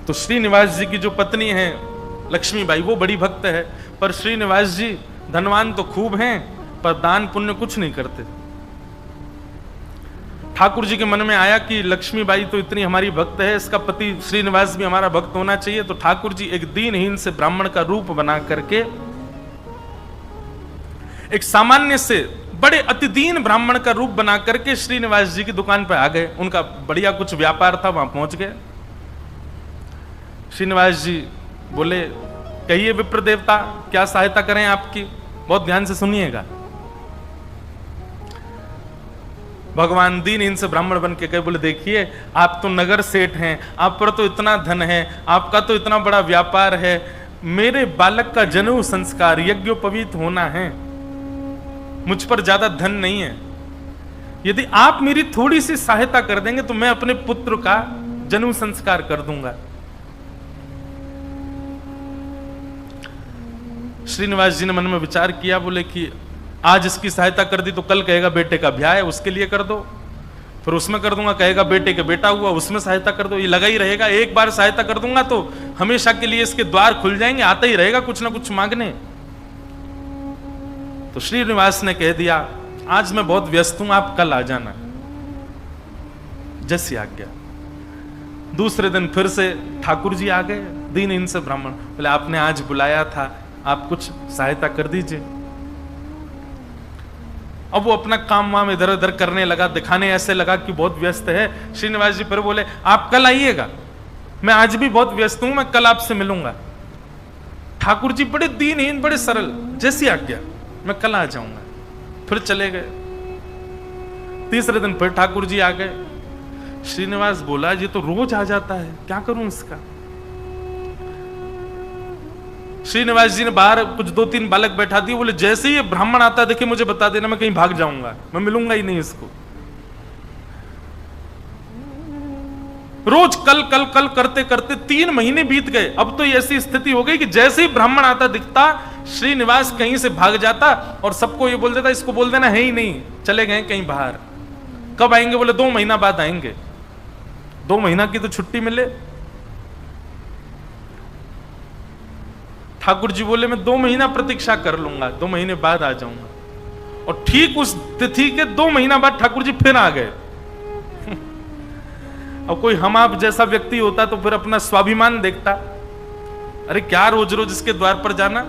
तो श्रीनिवास जी की जो पत्नी है लक्ष्मीबाई, वो बड़ी भक्त है, पर श्रीनिवास जी धनवान तो खूब हैं पर दान पुण्य कुछ नहीं करते। ठाकुर जी के मन में आया कि लक्ष्मीबाई तो इतनी हमारी भक्त है, इसका पति श्रीनिवास भी हमारा भक्त होना चाहिए। तो ठाकुर जी एक दीनहीन से ब्राह्मण का रूप बना करके एक सामान्य से बड़े अति दीन ब्राह्मण का रूप बना करके श्रीनिवास जी की दुकान पर आ गए। उनका बढ़िया कुछ व्यापार था, वहां पहुंच गए। श्रीनिवास जी बोले, कहिए विप्र देवता, क्या सहायता करें आपकी? बहुत ध्यान से सुनिएगा। भगवान दीन इनसे ब्राह्मण बन के कहे, बोले देखिए आप तो नगर सेठ हैं, आप पर तो इतना धन है, आपका तो इतना बड़ा व्यापार है, मेरे बालक का जनेऊ संस्कार यज्ञोपवीत होना है, मुझ पर ज्यादा धन नहीं है, यदि आप मेरी थोड़ी सी सहायता कर देंगे तो मैं अपने पुत्र का जनेऊ संस्कार कर दूंगा। श्रीनिवास जी ने मन में विचार किया, बोले कि आज इसकी सहायता कर दी तो कल कहेगा बेटे का ब्याह है उसके लिए कर दो, फिर उसमें कर दूंगा, कहेगा बेटे का बेटा हुआ उसमें सहायता कर दो, ये लगा ही रहेगा। एक बार सहायता कर दूंगा तो हमेशा के लिए इसके द्वार खुल जाएंगे, आता ही रहेगा कुछ ना कुछ मांगने। तो श्रीनिवास ने कह दिया, आज मैं बहुत व्यस्त हूं, आप कल आ जाना, जैसी आज्ञा। दूसरे दिन फिर से ठाकुर जी आ गए, दीन इनसे ब्राह्मण, बोले आपने आज बुलाया था, आप कुछ सहायता कर दीजिए। अब वो अपना काम वाम इधर उधर करने लगा, दिखाने ऐसे लगा कि बहुत व्यस्त है। श्रीनिवास जी फिर बोले, आप कल आइएगा, मैं आज भी बहुत व्यस्त हूं, मैं कल आपसे मिलूंगा। ठाकुर जी बड़े दीनहीन, बड़े सरल, जैसी आज्ञा, मैं कल आ जाऊंगा। फिर चले गए। तीसरे दिन फिर ठाकुर जी आ गए। श्रीनिवास बोला, ये तो रोज आ जाता है, क्या करूं इसका? श्रीनिवास जी ने बाहर कुछ 2-3 बालक बैठा दिए, बोले जैसे ही ये ब्राह्मण आता देखे मुझे बता देना, मैं कहीं भाग जाऊंगा, मैं मिलूंगा ही नहीं इसको। रोज कल कल कल करते करते 3 महीने बीत गए। अब तो ऐसी स्थिति हो गई कि जैसे ही ब्राह्मण आता दिखता, श्रीनिवास कहीं से भाग जाता और सबको ये बोल देता, इसको बोल देना है ही नहीं, चले गए कहीं बाहर। कब आएंगे? बोले 2 महीना बाद आएंगे। 2 महीना की तो छुट्टी मिले। ठाकुर जी बोले, मैं 2 महीना प्रतीक्षा कर लूंगा, 2 महीने बाद आ जाऊंगा। और ठीक उस तिथि के 2 महीना बाद ठाकुर जी फिर आ गए। अब कोई हम आप जैसा व्यक्ति होता तो फिर अपना स्वाभिमान देखता, अरे क्या रोज रोज इसके द्वार पर जाना।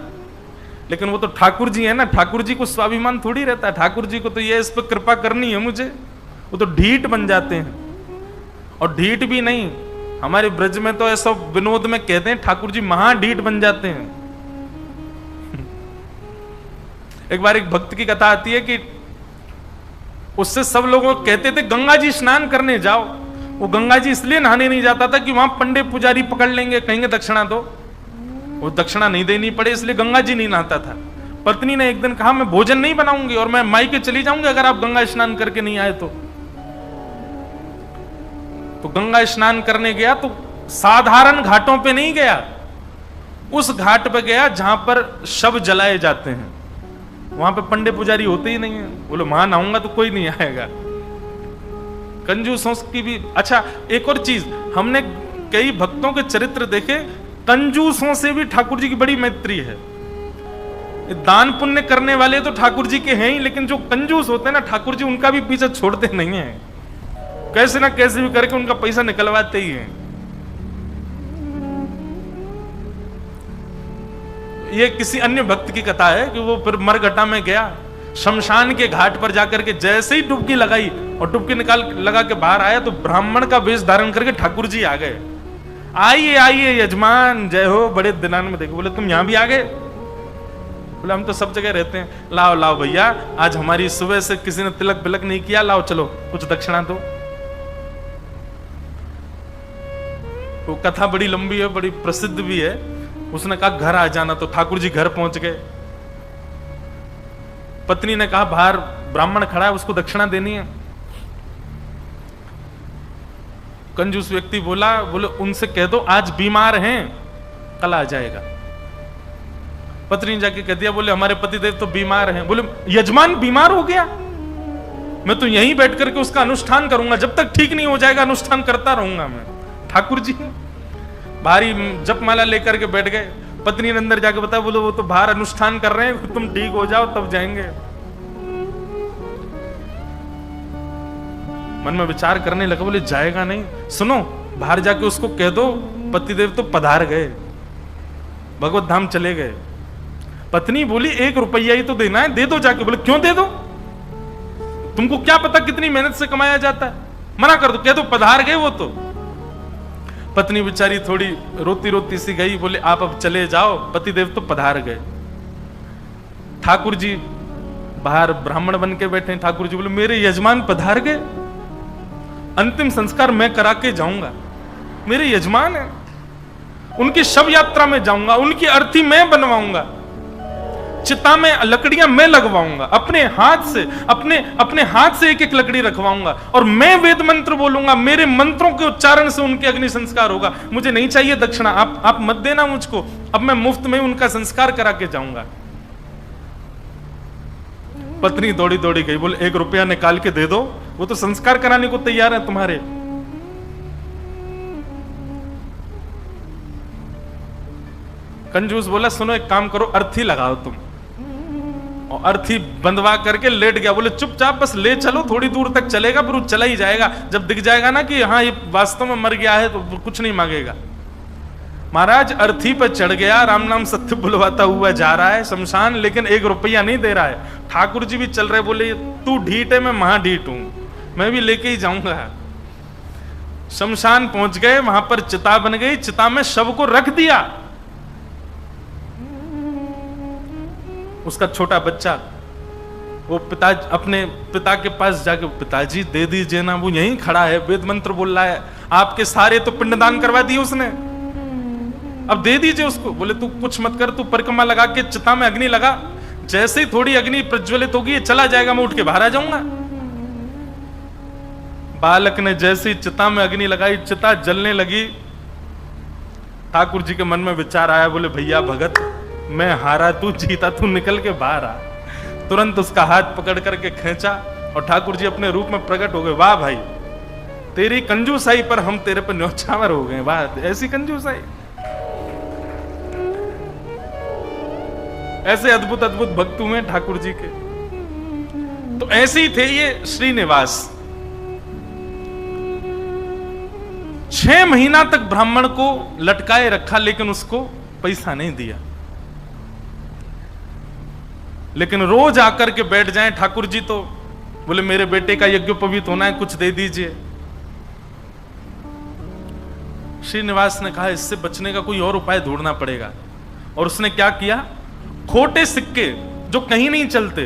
लेकिन वो तो ठाकुर जी है ना, ठाकुर जी को स्वाभिमान थोड़ी रहता है, ठाकुर जी को तो ये इस पर कृपा करनी है मुझे। वो तो ढीठ बन जाते हैं। और ढीठ भी नहीं, हमारे ब्रज में तो ऐसा विनोद में कहते हैं, ठाकुर जी महाढीठ बन जाते हैं। एक बार एक भक्त की कथा आती है कि उससे सब लोग कहते थे गंगा जी स्नान करने जाओ। वो गंगा जी इसलिए नहाने नहीं जाता था कि वहां पंडे पुजारी पकड़ लेंगे, कहेंगे दक्षिणा दो, वो दक्षिणा नहीं देनी पड़े, इसलिए गंगा जी नहीं नहाता था। पत्नी ने एक दिन कहा, मैं भोजन नहीं बनाऊंगी और मैं मायके चली जाऊंगी अगर आप गंगा स्नान करके नहीं आए तो गंगा स्नान करने गया तो साधारण घाटों पे नहीं गया, उस घाट पे गया जहां पर शव जलाए जाते हैं। वहां पे पंडे पुजारी होते ही नहीं है। बोलो वहां नहाऊंगा तो कोई नहीं आएगा। कंजूसों की भी। अच्छा, एक और चीज, हमने कई भक्तों के चरित्र देखे, कंजूसों से भी ठाकुर जी की बड़ी मैत्री है। दान पुण्य करने वाले तो ठाकुर जी के हैं ही, लेकिन जो कंजूस होते हैं ना, ठाकुर जी उनका भी पीछे छोड़ते नहीं है, कैसे ना कैसे भी करके उनका पैसा निकलवाते ही हैं। ये किसी अन्य भक्त की कथा है कि वो फिर मरघटा में गया, शमशान के घाट पर जाकर के जैसे ही डुबकी लगाई और डुबकी लगा के बाहर आया तो ब्राह्मण का वेश धारण करके ठाकुर जी आ गए। आइए आइए यजमान, जय हो, बड़े दिनान में देखो। बोले तुम यहां भी आ गए? बोले हम तो सब जगह रहते हैं। लाओ लाओ भैया, आज हमारी सुबह से किसी ने तिलक बिलक नहीं किया, लाओ चलो कुछ दक्षिणा दो। वो कथा बड़ी लंबी है, बड़ी प्रसिद्ध भी है। उसने कहा घर आ जाना, तो ठाकुर जी घर पहुंच गए। पत्नी ने कहा बाहर ब्राह्मण खड़ा है, उसको दक्षिणा देनी है। कंजूस व्यक्ति बोले उनसे कह दो आज बीमार हैं, कल आ जाएगा। पत्नी ने जाके कह दिया, बोले हमारे पतिदेव तो बीमार हैं। बोले यजमान बीमार हो गया, मैं तो यहीं बैठ करके उसका अनुष्ठान करूंगा, जब तक ठीक नहीं हो जाएगा अनुष्ठान करता रहूंगा मैं। ठाकुर जी भारी जपमाला लेकर के बैठ गए। पत्नी ने अंदर जाके बताया, बोलो वो तो बाहर अनुष्ठान कर रहे हैं, तुम ठीक हो जाओ तब जाएंगे। मन में विचार करने लगा, बोले जाएगा नहीं, सुनो बाहर जाके उसको कह दो पतिदेव तो पधार गए, भगवत धाम चले गए। पत्नी बोली 1 रुपया ही तो देना है, दे दो जाके। बोले क्यों दे दो, तुमको क्या पता कितनी मेहनत से कमाया जाता है, मना कर दो, कह दो पधार गए वो तो। पत्नी बेचारी थोड़ी रोती रोती सी गई, बोले आप अब चले जाओ, पतिदेव तो पधार गए। ठाकुर जी बाहर ब्राह्मण बन के बैठे। ठाकुर जी बोले मेरे यजमान पधार गए, अंतिम संस्कार मैं करा के जाऊंगा, मेरे यजमान है, उनकी शव यात्रा में जाऊंगा, उनकी अर्थी मैं बनवाऊंगा, चिता में लकड़ियां मैं लगवाऊंगा, अपने हाथ से अपने हाथ से एक एक लकड़ी रखवाऊंगा, और मैं वेद मंत्र बोलूंगा, मेरे मंत्रों के उच्चारण से उनके अग्नि संस्कार होगा। मुझे नहीं चाहिए दक्षिणा, आप मत देना मुझको, अब मैं मुफ्त में उनका संस्कार करा के जाऊंगा। पत्नी दौड़ी दौड़ी गई, बोले 1 रुपया निकाल के दे दो, वो तो संस्कार कराने को तैयार है तुम्हारे। कंजूस बोला सुनो एक काम करो, अर्थी लगाओ तुम, और अर्थी बंधवा करके लेट गया। बोले चुपचाप बस ले चलो, थोड़ी दूर तक चलेगा फिर वो चला ही जाएगा, जब दिख जाएगा ना कि हाँ ये वास्तव में मर गया है तो कुछ नहीं मांगेगा। महाराज अर्थी पर चढ़ गया, राम नाम सत्य बुलवाता हुआ जा रहा है शमशान, लेकिन 1 रुपया नहीं दे रहा है। ठाकुर जी भी चल रहे, बोले तू ढीठ है मैं महा ढीठ हूं, मैं भी लेके ही जाऊंगा। शमशान पहुंच गए, वहां पर चिता बन गई, चिता में शव को रख दिया। उसका छोटा बच्चा वो अपने पिता के पास जाके, पिताजी दे दीजिए ना, वो यहीं खड़ा है, वेद मंत्र बोल रहा है, आपके सारे तो पिंडदान करवा दिए उसने, अब दे दीजिए उसको। बोले तू कुछ मत कर, तू परिक्रमा लगा के चिता में अग्नि लगा, जैसे ही थोड़ी अग्नि प्रज्वलित होगी ये चला जाएगा, मैं उठ के बाहर आ जाऊंगा। बालक ने जैसे ही चिता में अग्नि लगाई, चिता जलने लगी। ठाकुर जी के मन में विचार आया, बोले भैया भगत मैं हारा तू जीता, तू निकल के बाहर आ। तुरंत उसका हाथ पकड़ करके खींचा और ठाकुर जी अपने रूप में प्रकट हो गए। वाह भाई तेरी कंजूसाई पर हम तेरे पर न्यौछावर हो गए, वाह ऐसी कंजूसाई। ऐसे अद्भुत अद्भुत भक्त हुए ठाकुर जी के। तो ऐसे ही थे ये श्रीनिवास। 6 महीना तक ब्राह्मण को लटकाए रखा, लेकिन उसको पैसा नहीं दिया। लेकिन रोज आकर के बैठ जाएं ठाकुर जी, तो बोले मेरे बेटे का यज्ञोपवीत होना है, कुछ दे दीजिए। श्रीनिवास ने कहा इससे बचने का कोई और उपाय ढूंढना पड़ेगा। और उसने क्या किया, खोटे सिक्के जो कहीं नहीं चलते,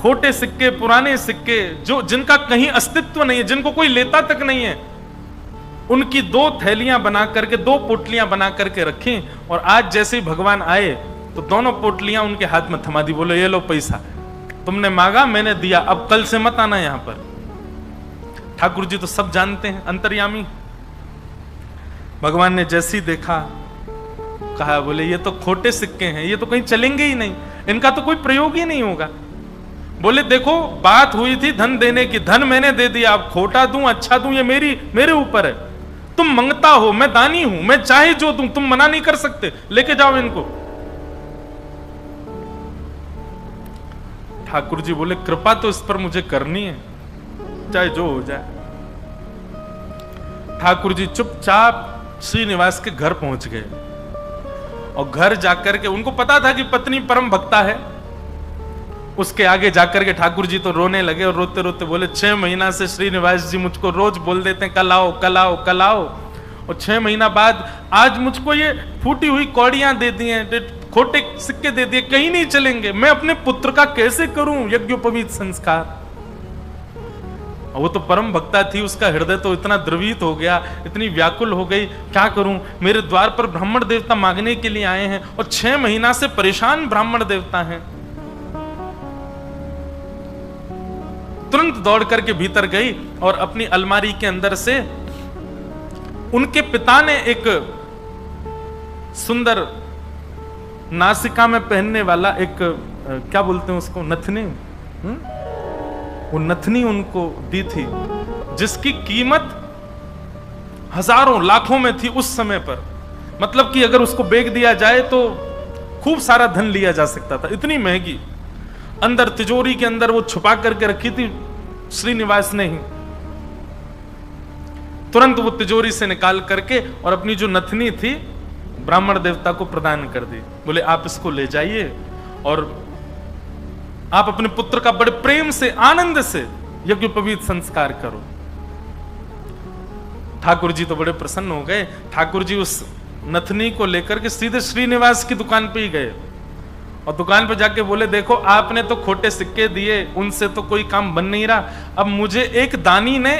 खोटे सिक्के, पुराने सिक्के जो जिनका कहीं अस्तित्व नहीं है, जिनको कोई लेता तक नहीं है, उनकी 2 थैलियां बना करके, 2 पोटलियां बना करके रखी। और आज जैसे ही भगवान आए तो दोनों पोटलियां उनके हाथ में थमा दी। बोले ये लो पैसा, तुमने मांगा मैंने दिया, अब कल से मत आना यहां पर। ठाकुर जी तो सब जानते हैं, अंतर्यामी। भगवान ने जैसे ही देखा, कहा बोले ये तो खोटे सिक्के हैं, ये तो कहीं चलेंगे ही नहीं, इनका तो कोई प्रयोग ही नहीं होगा। बोले देखो बात हुई थी धन देने की, धन मैंने दे दिया, अब खोटा दूं अच्छा दूं ये मेरे ऊपर है। तुम मंगता हो, मैं दानी हूं, मैं चाहे जो दूं, तुम मना नहीं कर सकते, लेके जाओ इनको। ठाकुर जी बोले कृपा तो इस पर मुझे करनी है, चाहे जो हो जाए। ठाकुर जी चुपचाप श्रीनिवास के घर पहुंच गए। और घर जाकर के उनको पता था कि पत्नी परम भक्ता है। उसके आगे जाकर के ठाकुर जी तो रोने लगे, और रोते रोते बोले 6 महीना से श्रीनिवास जी मुझको रोज बोल देते हैं कल आओ कल आओ कल आओ, और 6 महीना बाद आज मुझको ये फूटी हुई कौड़ियां दे दी हैं, खोटे सिक्के दे दिए, कहीं नहीं चलेंगे, मैं अपने पुत्र का कैसे करूं यज्ञोपवीत संस्कार। वो तो परम भक्ता थी, उसका हृदय तो इतना द्रवित हो गया, इतनी व्याकुल हो गई, क्या करूं, मेरे द्वार पर ब्राह्मण देवता मांगने के लिए आए हैं और 6 महीना से परेशान ब्राह्मण देवता हैं। तुरंत दौड़ करके भीतर गई और अपनी अलमारी के अंदर से उनके पिता ने एक सुंदर नासिका में पहनने वाला एक क्या बोलते हैं उसको, नथनी, वो नथनी उनको दी थी, जिसकी कीमत हजारों लाखों में थी उस समय पर, मतलब कि अगर उसको बेच दिया जाए तो खूब सारा धन लिया जा सकता था, इतनी महंगी। अंदर तिजोरी के अंदर वो छुपा करके रखी थी श्रीनिवास ने ही। तुरंत वो तिजोरी से निकाल करके और अपनी जो नथनी थी ब्राह्मण देवता को प्रदान कर दी। बोले आप इसको ले जाइए और आप अपने पुत्र का बड़े प्रेम से आनंद से यज्ञोपवीत संस्कार करो। ठाकुर जी तो बड़े प्रसन्न हो गए। ठाकुर जी उस नथनी को लेकर के सीधे श्रीनिवास की दुकान पे ही गए और दुकान पे जाके बोले देखो आपने तो खोटे सिक्के दिए, उनसे तो कोई काम बन नहीं रहा, अब मुझे एक दानी ने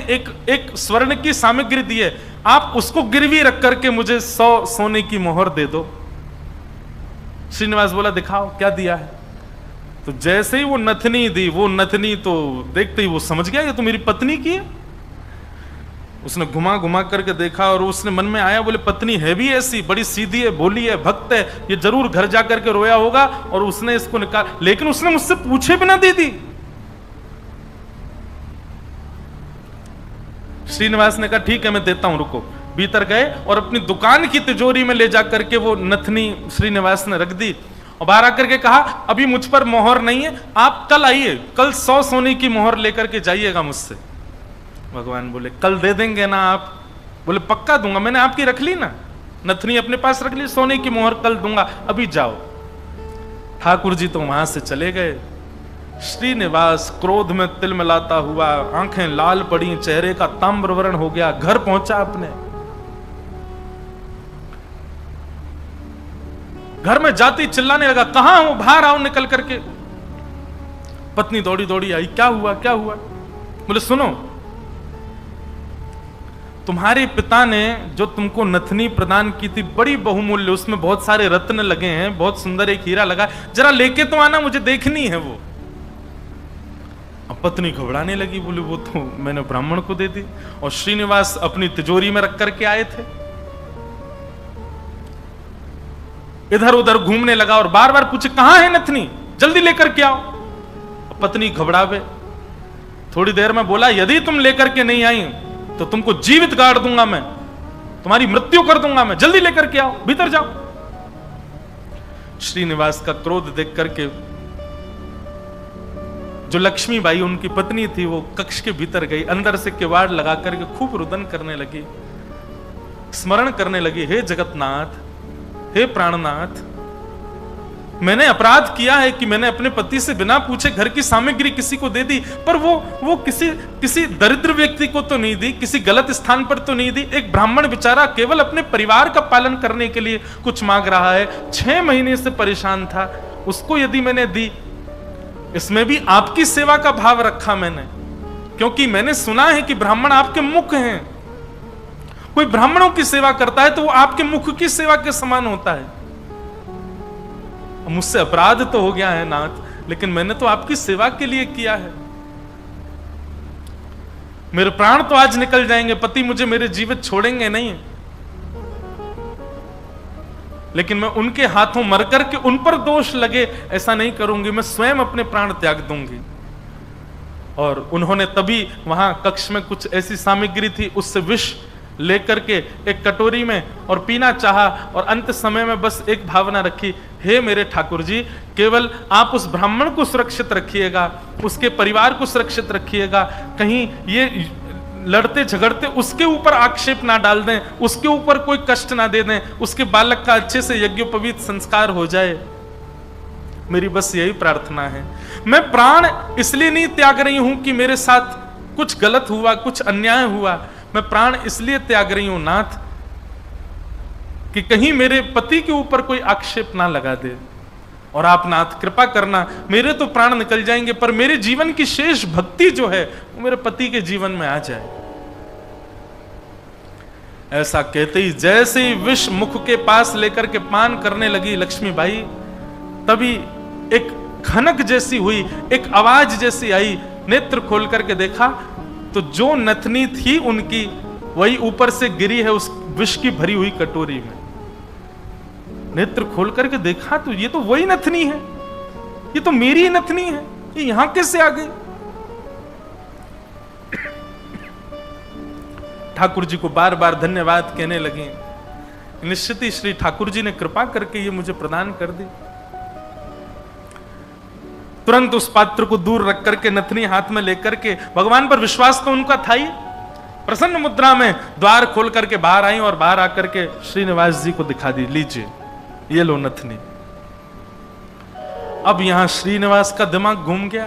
एक स्वर्ण की सामग्री दी है, आप उसको गिरवी रख करके मुझे 100 सोने की मोहर दे दो। श्रीनिवास बोला दिखाओ क्या दिया है। तो जैसे ही वो नथनी दी, वो नथनी तो देखते ही वो समझ गया ये तो मेरी पत्नी की है। उसने घुमा घुमा करके देखा और उसने मन में आया, बोले पत्नी है भी ऐसी, बड़ी सीधी है, भोली है, भक्त है, ये जरूर घर जा करके रोया होगा और उसने इसको निकाल, लेकिन उसने मुझसे पूछे बिना दे दी। श्रीनिवास ने कहा ठीक है मैं देता हूं, रुको। भीतर गए और अपनी दुकान की तिजोरी में ले जा करके वो नथनी श्रीनिवास ने रख दी और बाहर आकर के कहा अभी मुझ पर मोहर नहीं है, आप कल आइए, कल 100 सोने की मोहर लेकर के जाइएगा मुझसे। भगवान बोले कल दे देंगे ना आप? बोले पक्का दूंगा, मैंने आपकी रख ली ना, नथनी अपने पास रख ली, सोने की मोहर कल दूंगा, अभी जाओ। ठाकुर जी तो वहां से चले गए। श्रीनिवास क्रोध में तिलमिलाता हुआ, आंखें लाल पड़ी, चेहरे का ताम्रवर्ण हो गया, घर पहुंचा अपने। घर में जाती चिल्लाने लगा कहां हो, बाहर आओ निकल करके। पत्नी दौड़ी दौड़ी आई, क्या हुआ क्या हुआ? बोले सुनो, तुम्हारे पिता ने जो तुमको नथनी प्रदान की थी बड़ी बहुमूल्य, उसमें बहुत सारे रत्न लगे हैं, बहुत सुंदर एक हीरा लगा, जरा लेके तो आना, मुझे देखनी है वो। अब पत्नी घबराने लगी, बोली वो तो मैंने ब्राह्मण को दे दी और श्रीनिवास अपनी तिजोरी में रख करके आए थे। इधर उधर घूमने लगा और बार बार पूछे कहां है नथनी, जल्दी लेकर के आओ। पत्नी घबरावे, थोड़ी देर में बोला यदि तुम लेकर के नहीं आई तो तुमको जीवित गाड़ दूंगा मैं, तुम्हारी मृत्यु कर दूंगा मैं, जल्दी लेकर के आओ, भीतर जाओ। श्रीनिवास का क्रोध देख करके जो लक्ष्मीबाई उनकी पत्नी थी वो कक्ष के भीतर गई, अंदर से किवाड़ लगा करके खूब रुदन करने लगी, स्मरण करने लगी, हे जगतनाथ, हे प्राणनाथ, मैंने अपराध किया है कि मैंने अपने पति से बिना पूछे घर की सामग्री किसी को दे दी, पर वो किसी दरिद्र व्यक्ति को तो नहीं दी, किसी गलत स्थान पर तो नहीं दी। एक ब्राह्मण बेचारा केवल अपने परिवार का पालन करने के लिए कुछ मांग रहा है, 6 महीने से परेशान था, उसको यदि मैंने दी, इसमें भी आपकी सेवा का भाव रखा मैंने, क्योंकि मैंने सुना है कि ब्राह्मण आपके मुख हैं, कोई ब्राह्मणों की सेवा करता है तो वो आपके मुख की सेवा के समान होता है। मुझसे अपराध तो हो गया है नाथ, लेकिन मैंने तो आपकी सेवा के लिए किया है। मेरे प्राण तो आज निकल जाएंगे, पति मुझे मेरे जीवित छोड़ेंगे नहीं, लेकिन मैं उनके हाथों मर करके उन पर दोष लगे ऐसा नहीं करूंगी, मैं स्वयं अपने प्राण त्याग दूंगी। और उन्होंने तभी वहां कक्ष में कुछ ऐसी सामग्री थी, उससे विष लेकर के एक कटोरी में और पीना चाहा और अंत समय में बस एक भावना रखी, हे मेरे ठाकुर जी, केवल आप उस ब्राह्मण को सुरक्षित रखिएगा, उसके परिवार को सुरक्षित रखिएगा, कहीं ये लड़ते झगड़ते उसके ऊपर आक्षेप ना डाल दें, उसके ऊपर कोई कष्ट ना दे दें, उसके बालक का अच्छे से यज्ञोपवीत संस्कार हो जाए, मेरी बस यही प्रार्थना है। मैं प्राण इसलिए नहीं त्याग रही हूं कि मेरे साथ कुछ गलत हुआ, कुछ अन्याय हुआ, मैं प्राण इसलिए त्याग रही हूं नाथ कि कहीं मेरे पति के ऊपर कोई आक्षेप ना लगा दे, और आप नाथ कृपा करना, मेरे तो प्राण निकल जाएंगे पर मेरे जीवन की शेष भक्ति जो है वो मेरे पति के जीवन में आ जाए। ऐसा कहते ही जैसे ही विष मुख के पास लेकर के पान करने लगी लक्ष्मीबाई, तभी एक खनक जैसी हुई, एक आवाज जैसी आई, नेत्र खोल करके देखा तो जो नथनी थी उनकी वही ऊपर से गिरी है उस विष की भरी हुई कटोरी में। नेत्र खोल करके देखा तो ये तो वही नथनी है, ये तो मेरी ही नथनी है, ये यहां कैसे आ गई? ठाकुर जी को बार बार धन्यवाद कहने लगी। निश्चित ही श्री ठाकुर जी ने कृपा करके ये मुझे प्रदान कर दी। तुरंत उस पात्र को दूर रख करके नथनी हाथ में लेकर के, भगवान पर विश्वास तो उनका था ही, प्रसन्न मुद्रा में द्वार खोल करके बाहर आई और बाहर आकर के श्रीनिवास जी को दिखा दी, लीजिए ये लो नथनी। अब यहां श्रीनिवास का दिमाग घूम गया।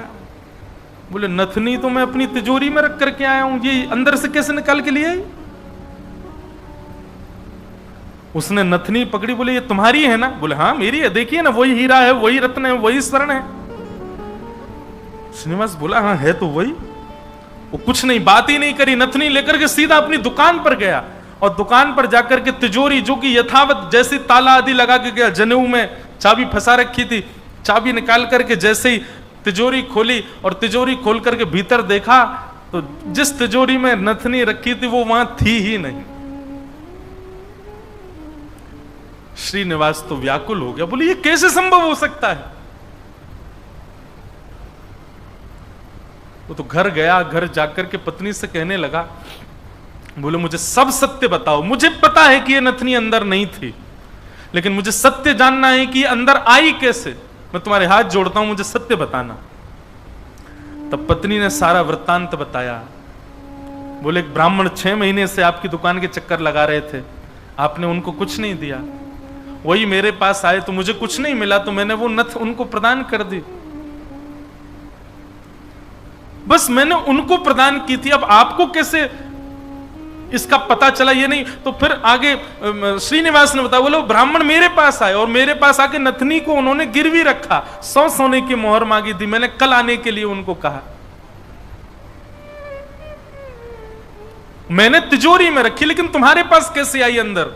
बोले नथनी तो मैं अपनी तिजोरी में रख करके आया हूं, ये अंदर से कैसे निकाल के लिए? उसने नथनी पकड़ी, बोले ये तुम्हारी है ना? बोले हाँ मेरी है, देखिए ना वही हीरा है, वही रत्न है, वही स्वर्ण है। श्रीनिवास बोला हाँ है तो वही। वो कुछ नहीं, बात ही नहीं करी, नथनी लेकर के सीधा अपनी दुकान पर गया और दुकान पर जाकर के तिजोरी जो कि यथावत जैसी ताला आदि लगा के गया, जनेऊ में चाबी फंसा रखी थी, चाबी निकाल करके जैसे ही तिजोरी खोली और तिजोरी खोल करके भीतर देखा तो जिस तिजोरी में नथनी रखी थी वो वहां थी ही नहीं। श्रीनिवास तो व्याकुल हो गया, बोले ये कैसे संभव हो सकता है? वो तो घर गया, घर जाकर के पत्नी से कहने लगा, बोले मुझे सब सत्य बताओ, मुझे पता है कि ये नथनी अंदर नहीं थी, लेकिन मुझे सत्य जानना है कि ये अंदर आई कैसे। मैं तुम्हारे हाथ जोड़ता हूं, मुझे सत्य बताना। तब पत्नी ने सारा वृत्तांत बताया। बोले एक ब्राह्मण 6 महीने से आपकी दुकान के चक्कर लगा रहे थे, आपने उनको कुछ नहीं दिया, वही मेरे पास आए तो मुझे कुछ नहीं मिला तो मैंने वो नथ उनको प्रदान कर दी, बस मैंने उनको प्रदान की थी। अब आपको कैसे इसका पता चला ये नहीं। तो फिर आगे श्रीनिवास ने बताया, बोलो ब्राह्मण मेरे पास आए और मेरे पास आके नथनी को उन्होंने गिरवी रखा, 100 सोने की मोहर मांगी थी, मैंने कल आने के लिए उनको कहा, मैंने तिजोरी में रखी, लेकिन तुम्हारे पास कैसे आई अंदर?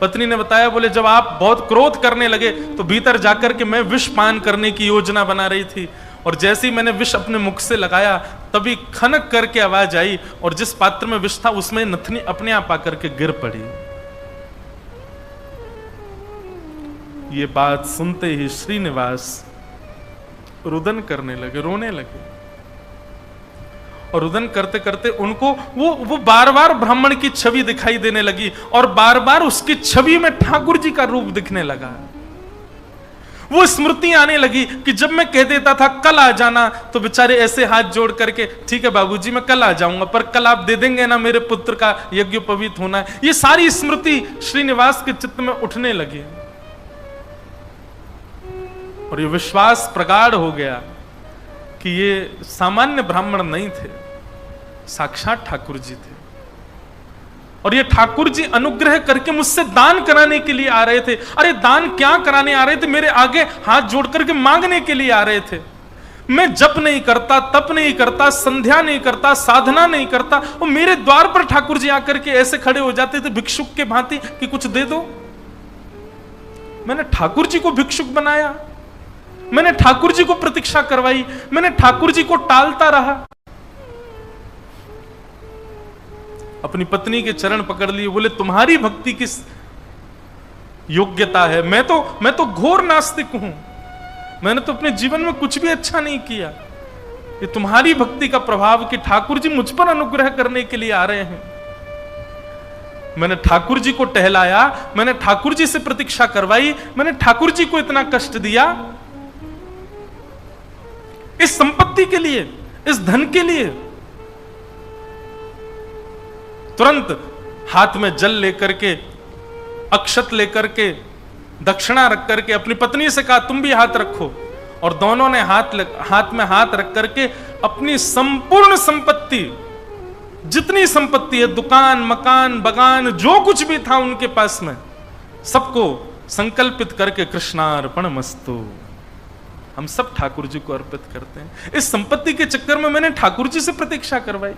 पत्नी ने बताया, बोले जब आप बहुत क्रोध करने लगे तो भीतर जाकर के मैं विष पान करने की योजना बना रही थी और जैसे ही मैंने विष अपने मुख से लगाया तभी खनक करके आवाज आई और जिस पात्र में विष था उसमें नथनी अपने आप आकर के गिर पड़ी। ये बात सुनते ही श्रीनिवास रुदन करने लगे, रोने लगे और रुदन करते करते उनको वो बार बार ब्राह्मण की छवि दिखाई देने लगी और बार बार उसकी छवि में ठाकुर जी का रूप दिखने लगा। वो स्मृति आने लगी कि जब मैं कह देता था कल आ जाना तो बेचारे ऐसे हाथ जोड़ करके, ठीक है बाबूजी मैं कल आ जाऊंगा, पर कल आप दे देंगे ना मेरे पुत्र का यज्ञोपवीत होना है। ये सारी स्मृति श्रीनिवास के चित्त में उठने लगी और ये विश्वास प्रगाढ़ हो गया कि ये सामान्य ब्राह्मण नहीं थे, साक्षात ठाकुर जी थे और ये ठाकुर जी अनुग्रह करके मुझसे दान कराने के लिए आ रहे थे। अरे दान क्या कराने आ रहे थे, मेरे आगे हाथ जोड़ करके मांगने के लिए आ रहे थे। मैं जप नहीं करता, तप नहीं करता, संध्या नहीं करता, साधना नहीं करता, वो मेरे द्वार पर ठाकुर जी आकर के ऐसे खड़े हो जाते थे भिक्षुक के भांति कि कुछ दे दो। मैंने ठाकुर जी को भिक्षुक बनाया, मैंने ठाकुर जी को प्रतीक्षा करवाई, मैंने ठाकुर जी को टालता रहा। अपनी पत्नी के चरण पकड़ लिए, बोले तुम्हारी भक्ति किस योग्यता है? मैं तो घोर नास्तिक हूं, मैंने तो अपने जीवन में कुछ भी अच्छा नहीं किया। ये तुम्हारी भक्ति का प्रभाव कि ठाकुर जी मुझ पर अनुग्रह करने के लिए आ रहे हैं। मैंने ठाकुर जी को टहलाया, मैंने ठाकुर जी से प्रतीक्षा करवाई, मैंने ठाकुर जी को इतना कष्ट दिया इस संपत्ति के लिए, इस धन के लिए। तुरंत हाथ में जल लेकर के, अक्षत लेकर के, दक्षिणा रख करके अपनी पत्नी से कहा तुम भी हाथ रखो और दोनों ने हाथ में हाथ रख करके अपनी संपूर्ण संपत्ति, जितनी संपत्ति है, दुकान मकान बगान जो कुछ भी था उनके पास में, सबको संकल्पित करके कृष्णार्पण मस्तु, हम सब ठाकुर जी को अर्पित करते हैं। इस संपत्ति के चक्कर में मैंने ठाकुर जी से प्रतीक्षा करवाई,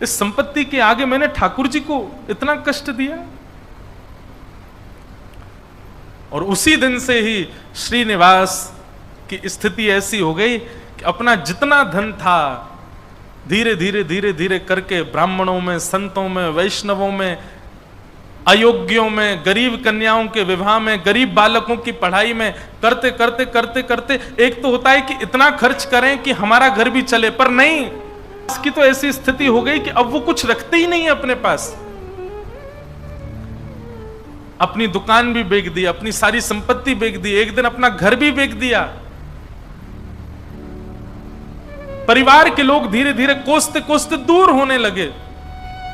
इस संपत्ति के आगे मैंने ठाकुर जी को इतना कष्ट दिया। और उसी दिन से ही श्रीनिवास की स्थिति ऐसी हो गई कि अपना जितना धन था धीरे धीरे धीरे धीरे करके ब्राह्मणों में, संतों में, वैष्णवों में, अयोग्यों में, गरीब कन्याओं के विवाह में, गरीब बालकों की पढ़ाई में करते करते करते करते एक तो होता है कि इतना खर्च करें कि हमारा घर भी चले, पर नहीं, इसकी तो ऐसी स्थिति हो गई कि अब वो कुछ रखते ही नहीं है अपने पास। अपनी दुकान भी बेच दी, अपनी सारी संपत्ति बेच दी, एक दिन अपना घर भी बेच दिया। परिवार के लोग धीरे धीरे कोसते कोसते दूर होने लगे।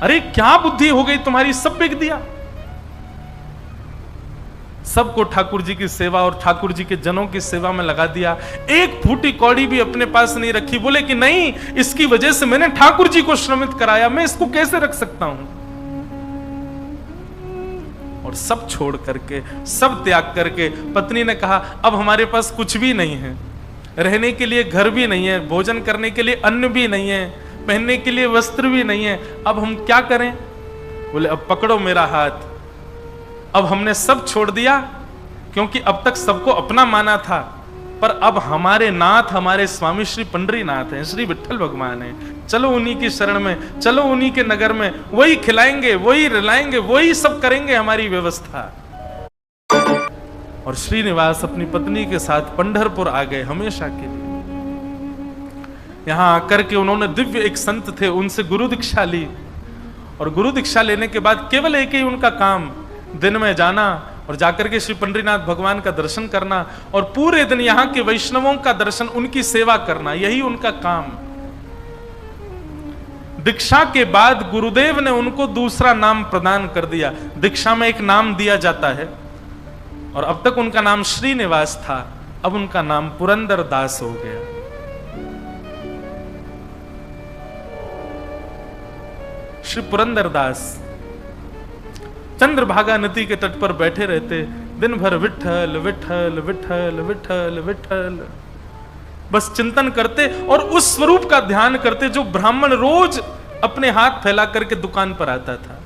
अरे क्या बुद्धि हो गई तुम्हारी, सब बेच दिया। सबको ठाकुर जी की सेवा और ठाकुर जी के जनों की सेवा में लगा दिया। एक फूटी कौड़ी भी अपने पास नहीं रखी। बोले कि नहीं, इसकी वजह से मैंने ठाकुर जी को श्रमित कराया, मैं इसको कैसे रख सकता हूं। और सब छोड़ करके, सब त्याग करके पत्नी ने कहा अब हमारे पास कुछ भी नहीं है, रहने के लिए घर भी नहीं है, भोजन करने के लिए अन्न भी नहीं है, पहनने के लिए वस्त्र भी नहीं है, अब हम क्या करें। बोले अब पकड़ो मेरा हाथ। अब हमने सब छोड़ दिया, क्योंकि अब तक सबको अपना माना था, पर अब हमारे नाथ, हमारे स्वामी श्री पंडरीनाथ हैं, श्री विठ्ठल भगवान हैं। चलो उन्हीं की शरण में, चलो उन्हीं के नगर में, वही खिलाएंगे, वही रिलाएंगे, वही सब करेंगे हमारी व्यवस्था। और श्रीनिवास अपनी पत्नी के साथ पंढरपुर आ गए हमेशा के लिए। यहां आकर के उन्होंने दिव्य एक संत थे, उनसे गुरु दीक्षा ली। और गुरु दीक्षा लेने के बाद केवल एक ही उनका काम, दिन में जाना और जाकर के श्री पंडरीनाथ भगवान का दर्शन करना और पूरे दिन यहाँ के वैष्णवों का दर्शन, उनकी सेवा करना, यही उनका काम। दीक्षा के बाद गुरुदेव ने उनको दूसरा नाम प्रदान कर दिया। दीक्षा में एक नाम दिया जाता है और अब तक उनका नाम श्रीनिवास था, अब उनका नाम पुरंदर दास हो गया। श्री पुरंदर दास चंद्रभागा नदी के तट पर बैठे रहते, दिन भर विठ्ठल विठ्ठल विठ्ठल विठ्ठल विठ्ठल बस चिंतन करते और उस स्वरूप का ध्यान करते जो ब्राह्मण रोज अपने हाथ फैला करके दुकान पर आता था।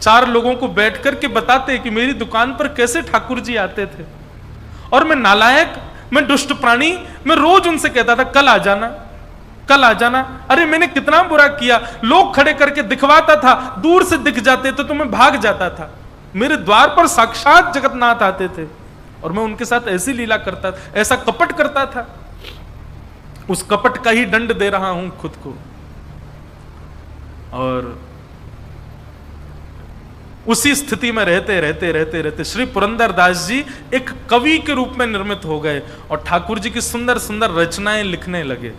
4 लोगों को बैठ करके बताते कि मेरी दुकान पर कैसे ठाकुर जी आते थे, और मैं नालायक, मैं दुष्ट प्राणी, मैं रोज उनसे कहता था कल आ जाना, कल आ जाना। अरे मैंने कितना बुरा किया, लोग खड़े करके दिखवाता था, दूर से दिख जाते तो मैं भाग जाता था। मेरे द्वार पर साक्षात जगन्नाथ आते थे और मैं उनके साथ ऐसी लीला करता था, ऐसा कपट करता था। उस कपट का ही दंड दे रहा हूं खुद को। और उसी स्थिति में रहते रहते रहते रहते श्री पुरंदर दास जी एक कवि के रूप में निर्मित हो गए और ठाकुर जी की सुंदर सुंदर रचनाएं लिखने लगे,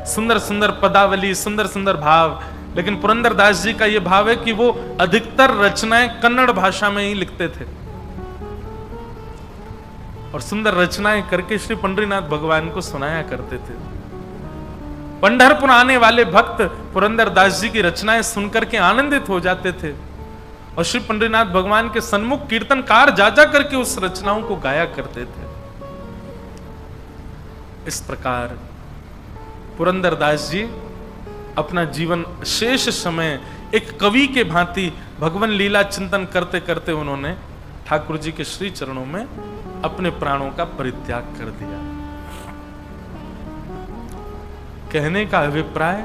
सुंदर सुंदर पदावली, सुंदर सुंदर भाव। लेकिन पुरंदर दास जी का यह भाव है कि वो अधिकतर रचनाएं कन्नड़ भाषा में ही लिखते थे और सुंदर रचनाएं करके श्री पंडरीनाथ भगवान को सुनाया करते थे। पंढरपुर आने वाले भक्त पुरंदर दास जी की रचनाएं सुनकर के आनंदित हो जाते थे और श्री पंडरीनाथ भगवान के सन्मुख कीर्तनकार जा जा करके उस रचनाओं को गाया करते थे। इस प्रकार पुरंदर दास जी अपना जीवन शेष समय एक कवि के भांति भगवान लीला चिंतन करते करते उन्होंने ठाकुर जी के श्री चरणों में अपने प्राणों का परित्याग कर दिया। कहने का अभिप्राय,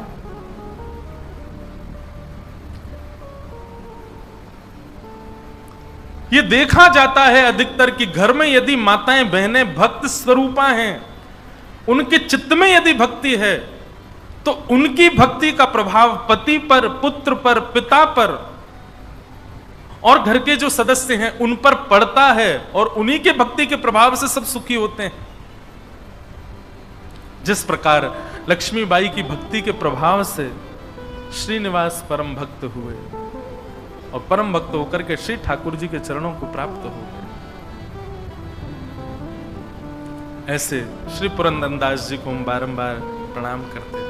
ये देखा जाता है अधिकतर कि घर में यदि माताएं बहनें भक्त स्वरूपा हैं, उनके चित्त में यदि भक्ति है तो उनकी भक्ति का प्रभाव पति पर, पुत्र पर, पिता पर और घर के जो सदस्य हैं उन पर पड़ता है और उन्हीं के भक्ति के प्रभाव से सब सुखी होते हैं। जिस प्रकार लक्ष्मीबाई की भक्ति के प्रभाव से श्रीनिवास परम भक्त हुए और परम भक्त होकर के श्री ठाकुर जी के चरणों को प्राप्त हो गए, ऐसे श्री पुरंदर दास जी को हम बारंबार प्रणाम करते हैं।